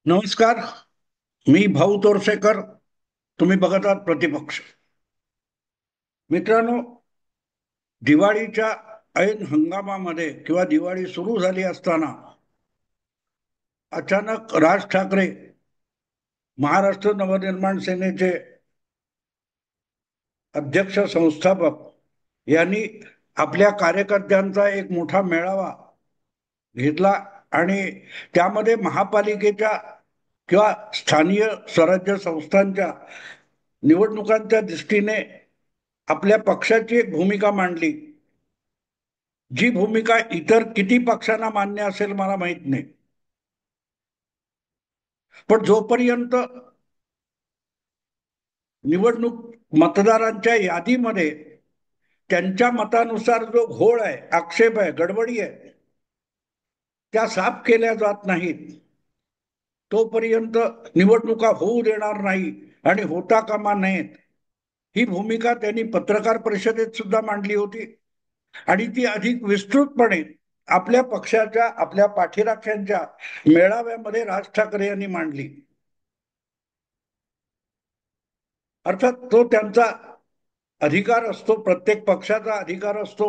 नमस्कार. मी भाऊ तोरसेकर. तुम्ही बघत आहात प्रतिपक्ष. मित्रांनो, दिवाळीच्या ऐन हंगामामध्ये किंवा दिवाळी सुरू झाली असताना अचानक राज ठाकरे, महाराष्ट्र नवनिर्माण सेनेचे अध्यक्ष संस्थापक, यांनी आपल्या कार्यकर्त्यांचा एक मोठा मेळावा घेतला आणि त्यामध्ये महापालिकेच्या किंवा स्थानीय स्वराज्य संस्थांच्या निवडणुकांच्या दृष्टीने आपल्या पक्षाची एक भूमिका मांडली. जी भूमिका इतर किती पक्षांना मान्य असेल मला माहित नाही, पण जोपर्यंत निवडणूक मतदारांच्या यादीमध्ये त्यांच्या मतानुसार जो घोळ आहे, आक्षेप आहे, गडबडी आहे, त्या साफ केल्या जात नाहीत तोपर्यंत निवडणुका होऊ देणार नाही आणि होता कामा नयेत. ही भूमिका त्यांनी पत्रकार परिषदेत सुद्धा मांडली होती आणि ती अधिक विस्तृतपणे आपल्या पक्षाच्या, आपल्या पाठीराख्यांच्या मेळाव्यामध्ये राज ठाकरे यांनी मांडली. अर्थात तो त्यांचा अधिकार असतो, प्रत्येक पक्षाचा अधिकार असतो,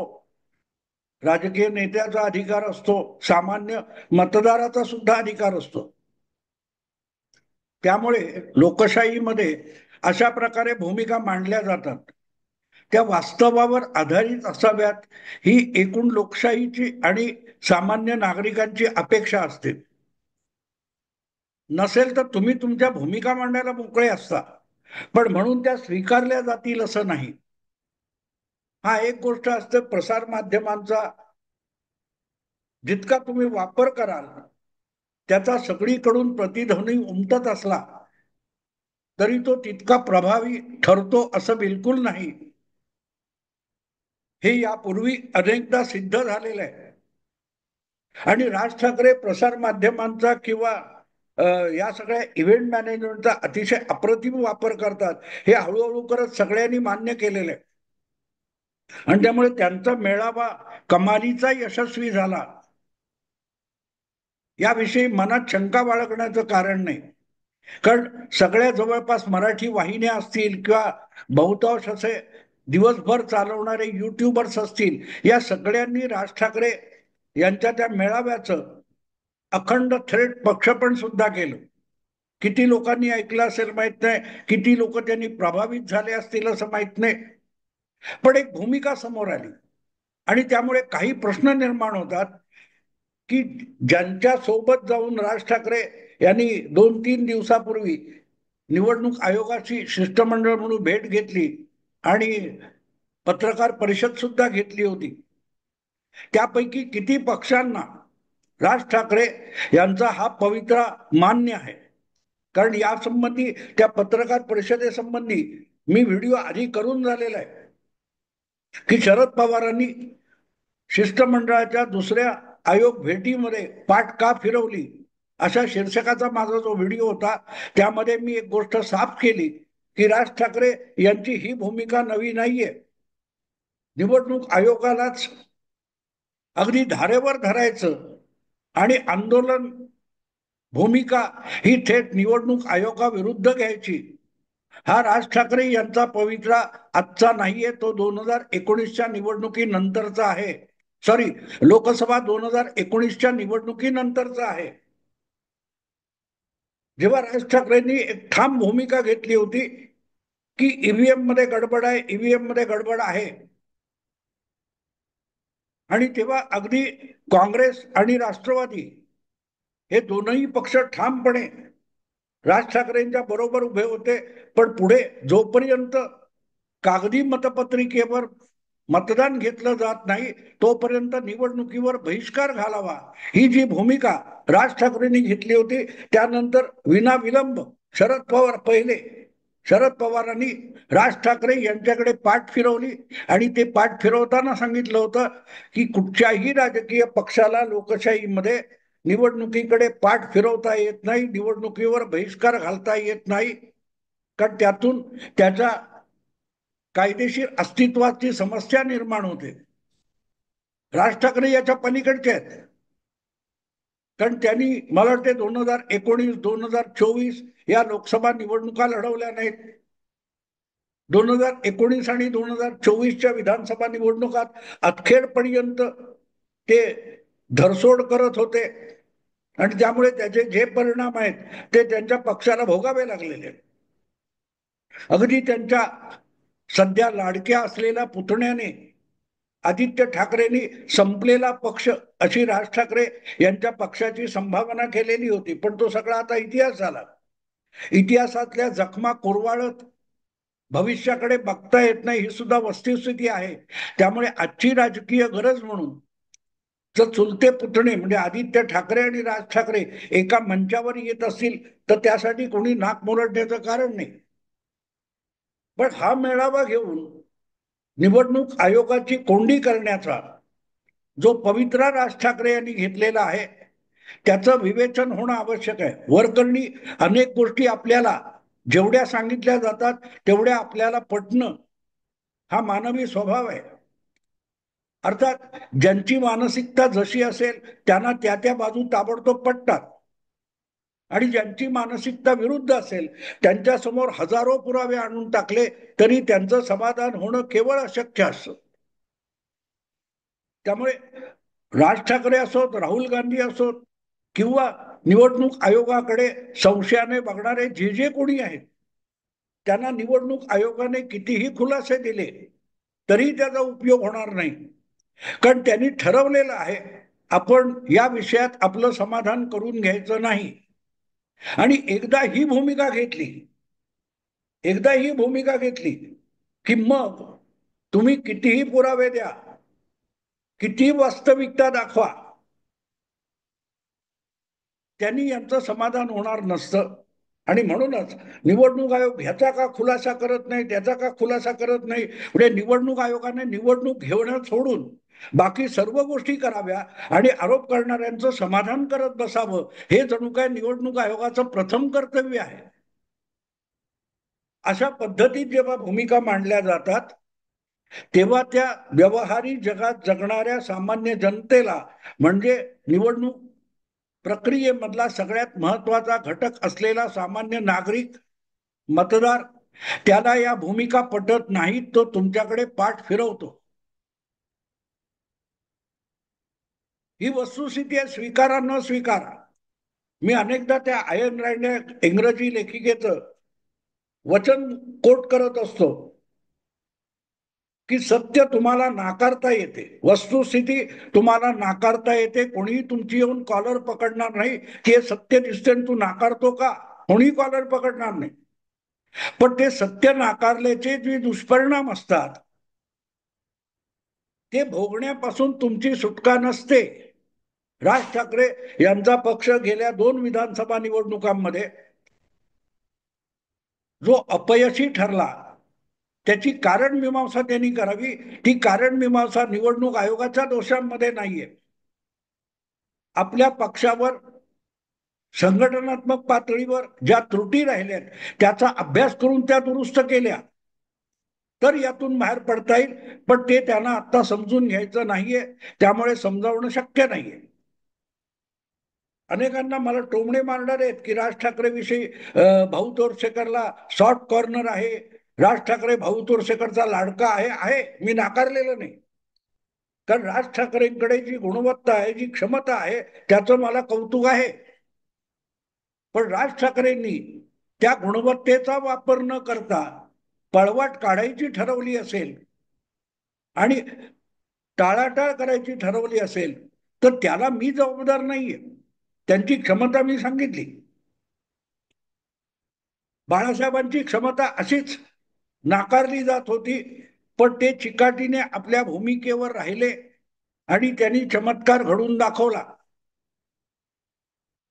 राजकीय नेत्याचा अधिकार असतो, सामान्य मतदाराचा सुद्धा अधिकार असतो. त्यामुळे लोकशाहीमध्ये अशा प्रकारे भूमिका मांडल्या जातात, त्या वास्तवावर आधारित असाव्यात, ही एकूण लोकशाहीची आणि सामान्य नागरिकांची अपेक्षा असते. नसेल तर तुम्ही तुमच्या भूमिका मांडायला मोकळे असता, पण म्हणून त्या स्वीकारल्या जातील असं नाही. हा एक गोष्ट असते, प्रसार माध्यमांचा जितका तुम्ही वापर कराल त्याचा सगळीकडून प्रतिध्वनी उमटत असला तरी तो तितका प्रभावी ठरतो असं बिलकुल नाही. हे यापूर्वी अनेकदा सिद्ध झालेलं आहे. आणि राज ठाकरे प्रसार माध्यमांचा किंवा या सगळ्या इव्हेंट मॅनेजमेंटचा अतिशय अप्रतिम वापर करतात, हे हळूहळू करत सगळ्यांनी मान्य केलेलं आहे. आणि त्यामुळे त्यांचा मेळावा कमालीचा यशस्वी झाला, याविषयी मनात शंका बाळगण्याचं कारण नाही. कारण सगळ्या जवळपास मराठी वाहिन्या असतील किंवा बहुतांश असे दिवसभर चालवणारे युट्यूबर्स असतील, या सगळ्यांनी राज ठाकरे यांच्या त्या मेळाव्याचं अखंड थेट प्रक्षेपण सुद्धा केलं. किती लोकांनी ऐकलं असेल माहित नाही, किती लोक त्यांनी प्रभावित झाले असतील असं माहित नाही, पण एक भूमिका समोर आली आणि त्यामुळे काही प्रश्न निर्माण होतात की ज्यांच्या सोबत जाऊन राज ठाकरे यांनी 2-3 दिवसापूर्वी निवडणूक आयोगाची शिष्टमंडळ म्हणून भेट घेतली आणि पत्रकार परिषद सुद्धा घेतली होती, त्यापैकी किती पक्षांना राज ठाकरे यांचा हा पवित्रा मान्य आहे. कारण यासंबंधी, त्या पत्रकार परिषदेसंबंधी मी व्हिडिओ आधी करून झालेला आहे की शरद पवारांनी शिष्टमंडळाच्या दुसऱ्या आयोग भेटीमध्ये पाठ का फिरवली, अशा शीर्षकाचा माझा जो व्हिडिओ होता त्यामध्ये मी एक गोष्ट साफ केली की राज ठाकरे यांची ही भूमिका नवी नाहीये. निवडणूक आयोगालाच अगदी धारेवर धरायचं आणि आंदोलन भूमिका ही थेट निवडणूक आयोगाविरुद्ध घ्यायची, हा राज ठाकरे यांचा पवित्रा आजचा नाहीये, तो 2019च्या निवडणुकीनंतरचा आहे. सॉरी, लोकसभा 2019च्या निवडणुकीनंतरचा आहे, जेव्हा राज ठाकरेंनी एक ठाम भूमिका घेतली होती की ईव्हीएम मध्ये गडबड आहे, ईव्हीएम मध्ये गडबड आहे. आणि तेव्हा अगदी काँग्रेस आणि राष्ट्रवादी हे दोनही पक्ष ठामपणे राज ठाकरेंच्या बरोबर उभे होते. पण पुढे जोपर्यंत कागदी मतपत्रिकेवर मतदान घेतलं जात नाही तोपर्यंत निवडणुकीवर बहिष्कार घालावा, ही जी भूमिका राज ठाकरेंनी घेतली होती, त्यानंतर विनाविलंब शरद पवारांनी राज ठाकरे यांच्याकडे पाठ फिरवली आणि ते पाठ फिरवताना सांगितलं होतं की कुठच्याही राजकीय पक्षाला लोकशाहीमध्ये निवडणुकीकडे पाठ फिरवता येत नाही, निवडणुकीवर बहिष्कार घालता येत नाही, कारण त्यातून त्याच्या कायदेशीर अस्तित्वाची समस्या निर्माण होते. राज ठाकरे याच्या पलीकडचे आहेत. कारण त्यांनी मला वाटते 2019 2024 या लोकसभा निवडणुका लढवल्या नाहीत. 2019 आणि 2024च्या विधानसभा निवडणुकात अखेरपर्यंत ते धरसोड करत होते आणि त्यामुळे त्याचे जे परिणाम आहेत ते त्यांच्या पक्षाला भोगावे लागलेले. अगदी त्यांच्या सध्या लाडक्या असलेल्या पुतण्याने आदित्य ठाकरेंनी संपलेला पक्ष अशी राज ठाकरे यांच्या पक्षाची संभावना केलेली होती, पण तो सगळा आता इतिहास झाला. इतिहासातल्या जखमा कुरवाळत भविष्याकडे बघता येत नाही, ही सुद्धा वस्तुस्थिती आहे. त्यामुळे आजची राजकीय गरज म्हणून जर चुलते पुतणे म्हणजे आदित्य ठाकरे आणि राज ठाकरे एका मंचावर येत असतील तर त्यासाठी कोणी नाक मुरडण्याचं कारण नाही. पण हा मेळावा घेऊन निवडणूक आयोगाची कोंडी करण्याचा जो पवित्रा राज ठाकरे यांनी घेतलेला आहे त्याचं विवेचन होणं आवश्यक आहे. वरकरणी अनेक गोष्टी आपल्याला जेवढ्या सांगितल्या जातात तेवढ्या आपल्याला पटणं हा मानवी स्वभाव आहे. अर्थात ज्यांची मानसिकता जशी असेल त्यांना त्या त्या बाजू ताबडतोब पटतात आणि ज्यांची मानसिकता विरुद्ध असेल त्यांच्या समोर हजारो पुरावे आणून टाकले तरी त्यांचं समाधान होणं केवळ अशक्य असतं. त्यामुळे राज ठाकरे असोत, राहुल गांधी असोत किंवा निवडणूक आयोगाकडे संशयाने बघणारे जे जे कोणी आहेत त्यांना निवडणूक आयोगाने कितीही खुलासे दिले तरी त्याचा उपयोग होणार नाही. कारण त्यांनी ठरवलेलं आहे आपण या विषयात आपलं समाधान करून घ्यायचं नाही. आणि एकदा ही भूमिका घेतली की मग तुम्ही कितीही पुरावे द्या, किती वास्तविकता दाखवा, त्यांनी यांचं समाधान होणार नसतं. आणि म्हणूनच निवडणूक आयोग ह्याचा का खुलासा करत नाही, त्याचा का खुलासा करत नाही, म्हणजे निवडणूक आयोगाने निवडणूक घेणं सोडून बाकी सर्व गोष्टी कराव्या आणि आरोप करणाऱ्यांचं समाधान करत बसावं, हे जणू काय निवडणूक आयोगाचं प्रथम कर्तव्य आहे. अशा पद्धतीत जेव्हा भूमिका मांडल्या जातात तेव्हा त्या व्यवहारिक जगात जगणाऱ्या सामान्य जनतेला म्हणजे निवडणूक प्रक्रियेमधला सगळ्यात महत्वाचा घटक असलेला सामान्य नागरिक मतदार त्याला या भूमिका पटत नाहीत, तो तुमच्याकडे पाठ फिरवतो. ही वस्तुस्थिती आहे, स्वीकारा न स्वीकारा. मी अनेकदा त्या आयन रांडे इंग्रजी लेखिकेचं वचन कोट करत असतो की सत्य तुम्हाला नाकारता येते, वस्तुस्थिती तुम्हाला नाकारता येते. कोणीही तुमची येऊन कॉलर पकडणार नाही की हे सत्य दिसते तू नाकारतो का, कोणी कॉलर पकडणार नाही. पण ते सत्य नाकारल्याचे जे दुष्परिणाम असतात ते भोगण्यापासून तुमची सुटका नसते. राज ठाकरे यांचा पक्ष गेल्या 2 विधानसभा निवडणुकांमध्ये जो अपयशी ठरला त्याची कारण मीमांसा त्यांनी करावी. ती कारण मीमांसा निवडणूक आयोगाच्या दोषांमध्ये नाहीये. आपल्या पक्षावर संघटनात्मक पातळीवर ज्या त्रुटी राहिल्यात त्याचा अभ्यास करून त्या दुरुस्त केल्या तर यातून बाहेर पडता येईल. पण ते त्यांना आता समजून घ्यायचं नाहीये, त्यामुळे समजावणं शक्य नाहीये. अनेकांना मला टोमणे मारणार आहेत की राज ठाकरे विषयी भाऊ तोरसेकरला सॉफ्ट कॉर्नर आहे, राज ठाकरे भाऊ तोरसेकरचा लाडका आहे. मी नाकारलेलं नाही, कारण राज ठाकरेंकडे जी गुणवत्ता आहे, जी क्षमता आहे त्याचं मला कौतुक आहे. पण राज ठाकरेंनी त्या गुणवत्तेचा वापर न करता पळवाट काढायची ठरवली असेल आणि टाळाटाळ करायची ठरवली असेल तर त्याला मी जबाबदार नाहीये. त्यांची क्षमता मी सांगितली. बाळासाहेबांची क्षमता अशीच नाकारली जात होती, पण ते चिकाटीने आपल्या भूमिकेवर राहिले आणि त्यांनी चमत्कार घडून दाखवला.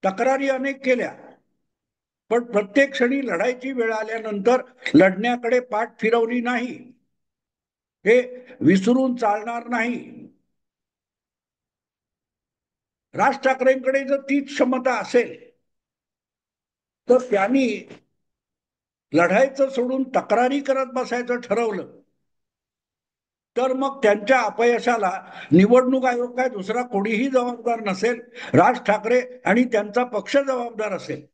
तक्रारी अनेक केल्या, पण प्रत्येक क्षणी लढायची वेळ आल्यानंतर लढण्याकडे पाठ फिरवली नाही. हे विसरून चालणार नाही. राज ठाकरेंकडे जर तीच क्षमता असेल तर त्यांनी लढायचं सोडून तक्रारी करत बसायचं ठरवलं तर मग त्यांच्या अपयशाला निवडणूक आयोग काय दुसरा कोणीही जबाबदार नसेल, राज ठाकरे आणि त्यांचा पक्ष जबाबदार असेल.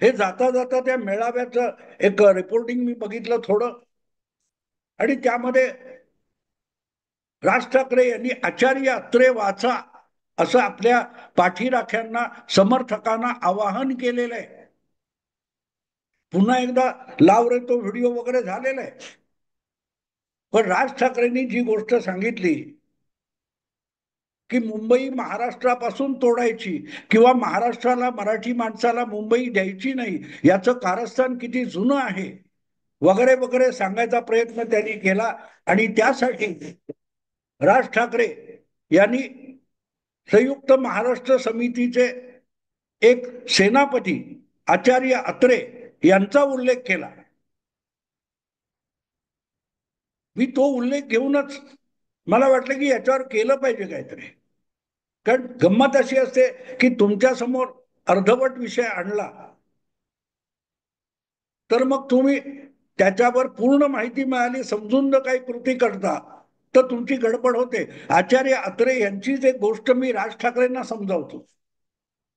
हे जाता जाता त्या मेळाव्याचं एक रिपोर्टिंग मी बघितलं थोडं, आणि त्यामध्ये राज ठाकरे यांनी आचार्य अत्रे वाचा असं आपल्या पाठीराख्यांना, समर्थकांना आवाहन केलेलं आहे. पुन्हा एकदा लाव रे तो व्हिडिओ वगैरे झालेला आहे. पण राज ठाकरेंनी जी गोष्ट सांगितली की मुंबई महाराष्ट्रापासून तोडायची किंवा महाराष्ट्राला, मराठी माणसाला मुंबई द्यायची नाही, याचं कारस्थान किती जुनं आहे वगैरे वगैरे सांगायचा प्रयत्न त्यांनी केला. आणि त्यासाठी राज ठाकरे यांनी संयुक्त महाराष्ट्र समितीचे एक सेनापती आचार्य अत्रे यांचा उल्लेख केला. मी तो उल्लेख घेऊनच मला वाटलं की याच्यावर केलं पाहिजे काहीतरी. कारण गंमत अशी असते की तुमच्या समोर अर्धवट विषय आणला तर मग तुम्ही त्याच्यावर पूर्ण माहिती मिळाली, समजून काही कृती करता तर तुमची गडबड होते. आचार्य अत्रे यांचीच एक गोष्ट मी राज ठाकरेंना समजावतो.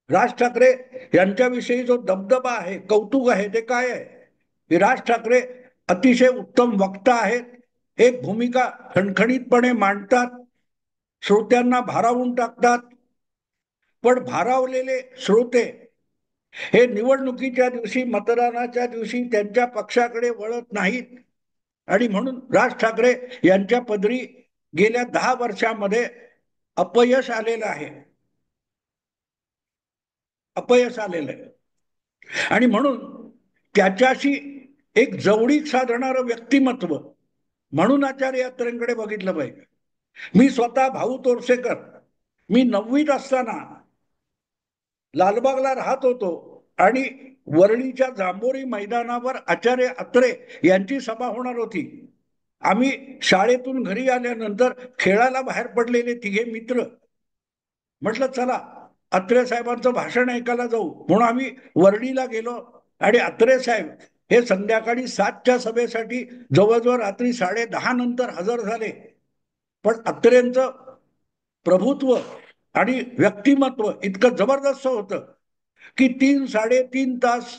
राज ठाकरे यांच्याविषयी जो दबदबा आहे, कौतुक आहे, ते काय आहे? राज ठाकरे अतिशय उत्तम वक्ता आहेत. एक भूमिका खणखणीतपणे मांडतात, श्रोत्यांना भारावून टाकतात. पण भारावलेले श्रोते हे निवडणुकीच्या दिवशी, मतदानाच्या दिवशी त्यांच्या पक्षाकडे वळत नाहीत. आणि म्हणून राज ठाकरे यांच्या पदरी गेल्या 10 वर्षामध्ये अपयश आलेलं आहे. अपयश आलेलं आहे. आणि म्हणून त्याच्याशी एक जवळीक साधणारं व्यक्तिमत्व म्हणून आचार्य अत्रेंकडे बघितलं पाहिजे. मी स्वतः भाऊ तोरसेकर, मी 9वीत असताना लालबागला राहत होतो आणि वरळीच्या जांभोरी मैदानावर आचार्य अत्रे यांची सभा होणार होती. आम्ही शाळेतून घरी आल्यानंतर खेळायला बाहेर पडलेले तिघे मित्र म्हटलं चला अत्रे साहेबांचं भाषण ऐकायला जाऊ, म्हणून आम्ही वरळीला गेलो. आणि अत्रे साहेब हे संध्याकाळी 7च्या सभेसाठी जवळजवळ रात्री 10:30 नंतर हजर झाले. पण अत्रेंचं प्रभुत्व आणि व्यक्तिमत्व इतकं जबरदस्त होतं की 3-3.5 तास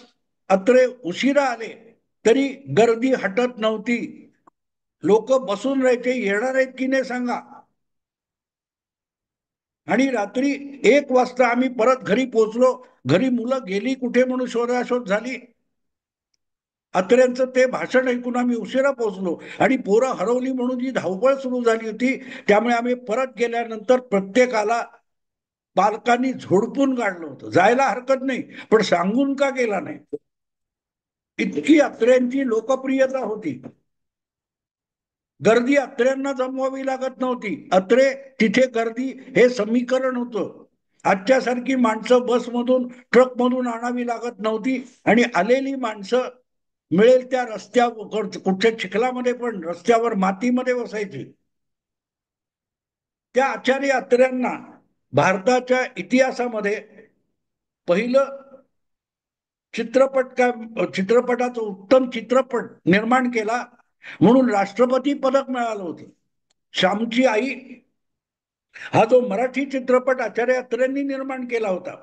अत्रे उशिरा आले तरी गर्दी हटत नव्हती. लोक बसून राहायचे, येणार आहेत की नाही सांगा. आणि रात्री 1 वाजता आम्ही परत घरी पोहोचलो. घरी मुलं गेली कुठे म्हणून शोधाशोध झाली. अत्र्यांचं ते भाषण ऐकून आम्ही उशिरा पोहोचलो आणि पोरं हरवली म्हणून जी धावपळ सुरू झाली होती, त्यामुळे आम्ही परत गेल्यानंतर प्रत्येकाला पालकांनी झोडपून काढलं होतं. जायला हरकत नाही, पण सांगून का गेला नाही. इतकी अत्र्यांची लोकप्रियता होती. गर्दी अत्र्यांना जमवावी लागत नव्हती. अत्रे तिथे गर्दी हे समीकरण होतं. आजच्यासारखी माणसं बसमधून, ट्रकमधून आणावी लागत नव्हती. आणि आलेली माणसं मिळेल त्या रस्त्यावर, कुठच्या चिखलामध्ये पण रस्त्यावर मातीमध्ये बसायची. त्या आचार्य अत्र्यांना भारताच्या इतिहासामध्ये पहिलं चित्रपटाचं उत्तम चित्रपट निर्माण केला म्हणून राष्ट्रपती पदक मिळालं होतं. श्यामची आई हा जो मराठी चित्रपट आचार्य अत्रेंनी निर्माण केला होता,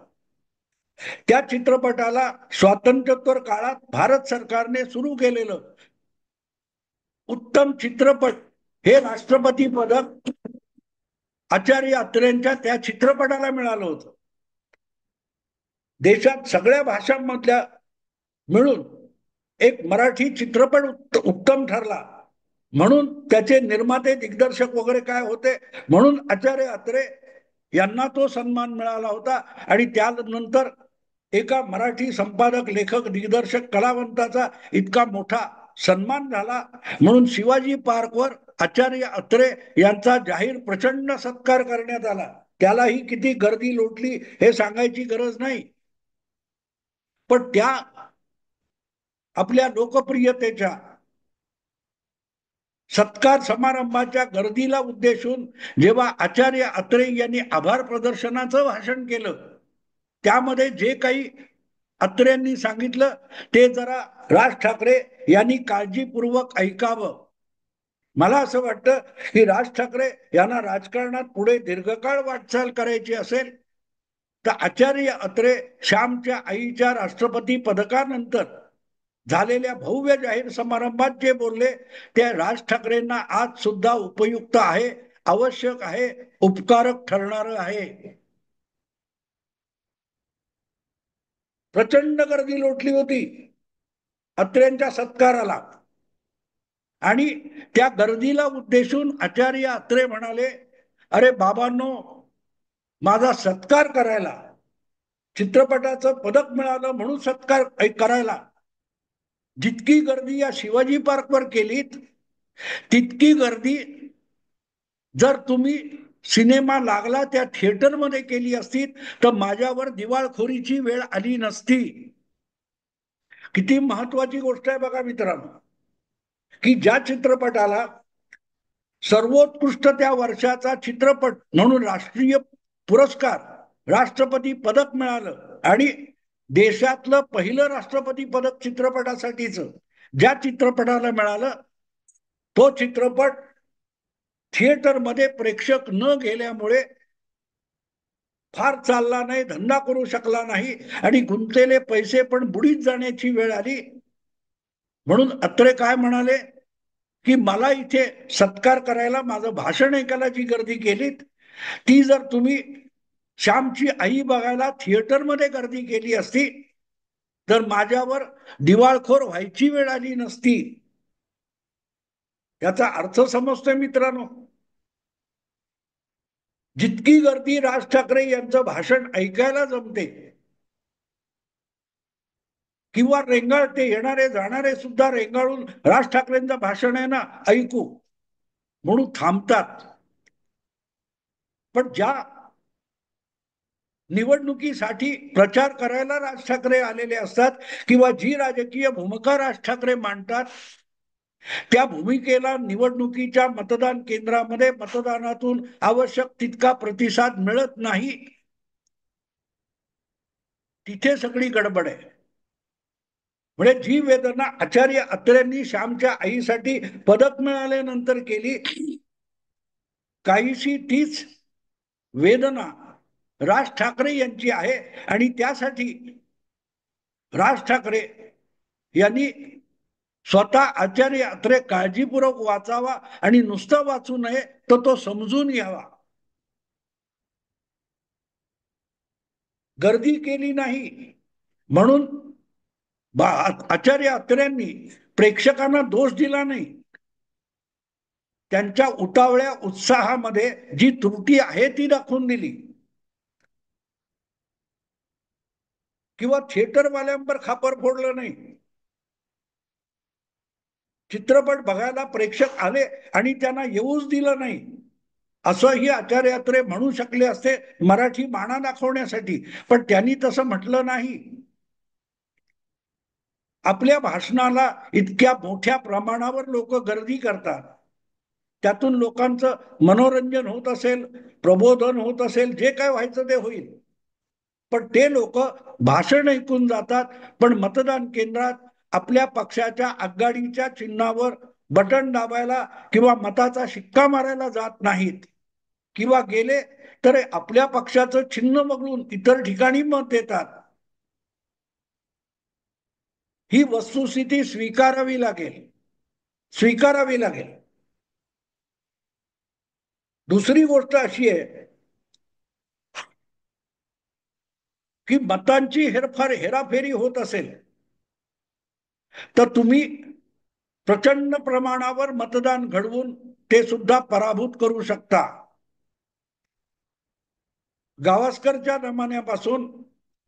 त्या चित्रपटाला स्वातंत्र्योत्तर काळात भारत सरकारने सुरू केलेलं उत्तम चित्रपट हे राष्ट्रपती पदक आचार्य अत्रेंच्या त्या चित्रपटाला मिळालं होतं. देशात सगळ्या भाषांमधल्या मिळून एक मराठी चित्रपट उत्तम ठरला म्हणून त्याचे निर्माते, दिग्दर्शक वगैरे काय होते म्हणून आचार्य अत्रे यांना तो सन्मान मिळाला होता. आणि त्यानंतर एका मराठी संपादक, लेखक, दिग्दर्शक, कलावंताचा इतका मोठा सन्मान झाला म्हणून शिवाजी पार्कवर आचार्य अत्रे यांचा जाहीर प्रचंड सत्कार करण्यात आला. त्यालाही किती गर्दी लोटली हे सांगायची गरज नाही. पण त्या आपल्या लोकप्रियतेच्या सत्कार समारंभाच्या गर्दीला उद्देशून जेव्हा आचार्य अत्रे यांनी आभार प्रदर्शनाचं भाषण केलं, त्यामध्ये जे काही अत्रेंनी सांगितलं ते जरा राज ठाकरे यांनी काळजीपूर्वक ऐकावं. मला असं वाटतं की राज ठाकरे यांना राजकारणात पुढे दीर्घकाळ वाटचाल करायची असेल तर आचार्य अत्रे श्यामच्या आईच्या राष्ट्रपती पदकानंतर झालेल्या भव्य जाहीर समारंभात जे बोलले ते राज ठाकरेंना आज सुद्धा उपयुक्त आहे, आवश्यक आहे, उपकारक ठरणार आहे. प्रचंड गर्दी लोटली होती अत्रेंच्या सत्काराला आणि त्या गर्दीला उद्देशून आचार्य अत्रे म्हणाले, अरे बाबांनो, माझा सत्कार करायला, चित्रपटाचं पदक मिळालं म्हणून सत्कार करायला जितकी गर्दी या शिवाजी पार्कवर केलीत तितकी गर्दी जर तुम्ही सिनेमा लागला त्या थिएटरमध्ये केली असती तर माझ्यावर दिवाळखोरीची वेळ आली नसती. किती महत्वाची गोष्ट आहे बघा मित्रांनो, की ज्या चित्रपटाला सर्वोत्कृष्ट त्या वर्षाचा चित्रपट म्हणून राष्ट्रीय पुरस्कार, राष्ट्रपती पदक मिळालं आणि देशातलं पहिलं राष्ट्रपती पदक चित्रपटासाठीच ज्या चित्रपटाला मिळालं तो चित्रपट थिएटरमध्ये प्रेक्षक न गेल्यामुळे फार चालला नाही, धंदा करू शकला नाही आणि गुंतलेले पैसे पण बुडीत जाण्याची वेळ आली. म्हणून अत्रे काय म्हणाले की मला इथे सत्कार करायला, माझं भाषण ऐकायला जी गर्दी केलीत ती जर तुम्ही श्यामची आई बघायला थिएटरमध्ये गर्दी केली असती तर माझ्यावर दिवाळखोर व्हायची वेळ आली नसती. याचा अर्थ समजतोय मित्रांनो. जितकी गर्दी राज ठाकरे यांचं भाषण ऐकायला जमते किंवा रेंगाळते, येणारे जाणारे सुद्धा रेंगाळून राज ठाकरेंचं भाषण आहे ना ऐकू म्हणून थांबतात. पण ज्या निवडणुकीसाठी प्रचार करायला राज ठाकरे आलेले असतात किंवा जी राजकीय भूमिका राज ठाकरे मांडतात त्या भूमिकेला निवडणुकीच्या मतदान केंद्रामध्ये मतदानातून आवश्यक तितका प्रतिसाद मिळत नाही. तिथे सगळी गडबड आहे. म्हणजे जी वेदना आचार्य अत्रेंनी श्यामच्या आईसाठी पदक मिळाल्यानंतर केली, काहीशी तीच वेदना राज ठाकरे यांची आहे आणि त्यासाठी राज ठाकरे यांनी स्वतः आचार्य अत्रे काळजीपूर्वक वाचावा आणि नुसतं वाचू नये तर तो समजून घ्यावा. गर्दी केली नाही म्हणून आचार्य अत्र्यांनी प्रेक्षकांना दोष दिला नाही. त्यांच्या उतावळ्या उत्साहामध्ये जी त्रुटी आहे ती दाखवून दिली किंवा थिएटरवाल्यांवर खापर फोडलं नाही. चित्रपट बघायला प्रेक्षक आले आणि त्यांना येऊच दिलं नाही असंही आचार्य अत्रे म्हणू शकले असते मराठी माणा दाखवण्यासाठी, पण त्यांनी तसं म्हटलं नाही. आपल्या भाषणाला इतक्या मोठ्या प्रमाणावर लोक गर्दी करतात, त्यातून लोकांचं मनोरंजन होत असेल, प्रबोधन होत असेल, जे काय व्हायचं ते होईल, पण ते लोक भाषण ऐकून जातात पण मतदान केंद्रात आपल्या पक्षाच्या आघाडीच्या चिन्हावर बटन दाबायला किंवा मताचा शिक्का मारायला जात नाहीत किंवा गेले तर आपल्या पक्षाचं चिन्ह बघून इतर ठिकाणी मत देतात. ही वस्तुस्थिती स्वीकारावी लागेल, स्वीकारावी लागेल. दुसरी गोष्ट अशी आहे की मतांची हेराफेरी होत असेल तर तुम्ही प्रचंड प्रमाणावर मतदान घडवून ते सुद्धा पराभूत करू शकता. गावस्करच्या जमान्यापासून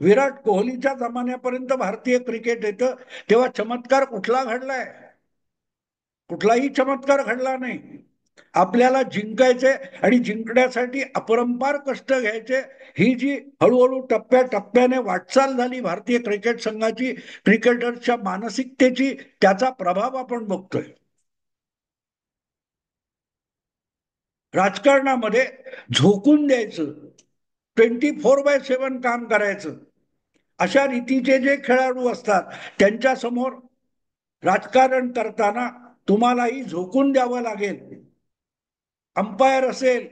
विराट कोहलीच्या जमान्यापर्यंत भारतीय क्रिकेट येतं तेव्हा चमत्कार कुठला घडलाय? कुठलाही चमत्कार घडला नाही. आपल्याला जिंकायचे आणि जिंकण्यासाठी अपरंपार कष्ट घ्यायचे, ही जी हळूहळू टप्प्याटप्प्याने वाटचाल झाली भारतीय क्रिकेट संघाची, क्रिकेटर्सच्या मानसिकतेची, त्याचा प्रभाव आपण बघतोय. राजकारणामध्ये झोकून द्यायचं, 24/7 काम करायचं, अशा रीतीचे जे खेळाडू असतात त्यांच्या समोर राजकारण करताना तुम्हालाही झोकून द्यावं लागेल. अंपायर असेल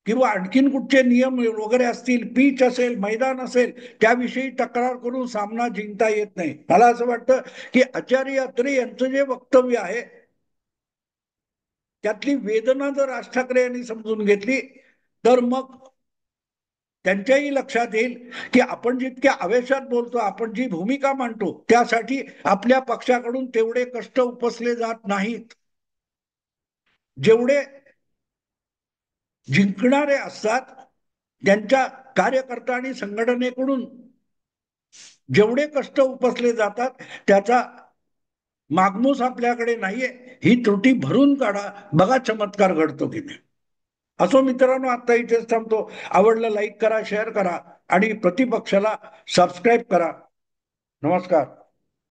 किंवा आणखीन कुठचे नियम वगैरे असतील, पिच असेल, मैदान असेल, त्याविषयी तक्रार करून सामना जिंकता येत नाही. मला असं वाटतं की आचार्य अत्रे यांचं जे वक्तव्य आहे त्यातली वेदना जर राज ठाकरे यांनी समजून घेतली तर मग त्यांच्याही लक्षात येईल की आपण जितक्या आवेशात बोलतो, आपण जी भूमिका मांडतो, त्यासाठी आपल्या पक्षाकडून तेवढे कष्ट उपसले जात नाहीत जेवढे जिंकणारे असतात त्यांच्या कार्यकर्ता आणि संघटनेकडून जेवढे कष्ट उपसले जातात त्याचा मागमूस आपल्याकडे नाहीये. ही त्रुटी भरून काढा, बघा चमत्कार घडतो की नाही. असो मित्रांनो, आता इथेच थांबतो. आवडलं लाईक करा, शेअर करा आणि प्रतिपक्षाला सबस्क्राईब करा. नमस्कार.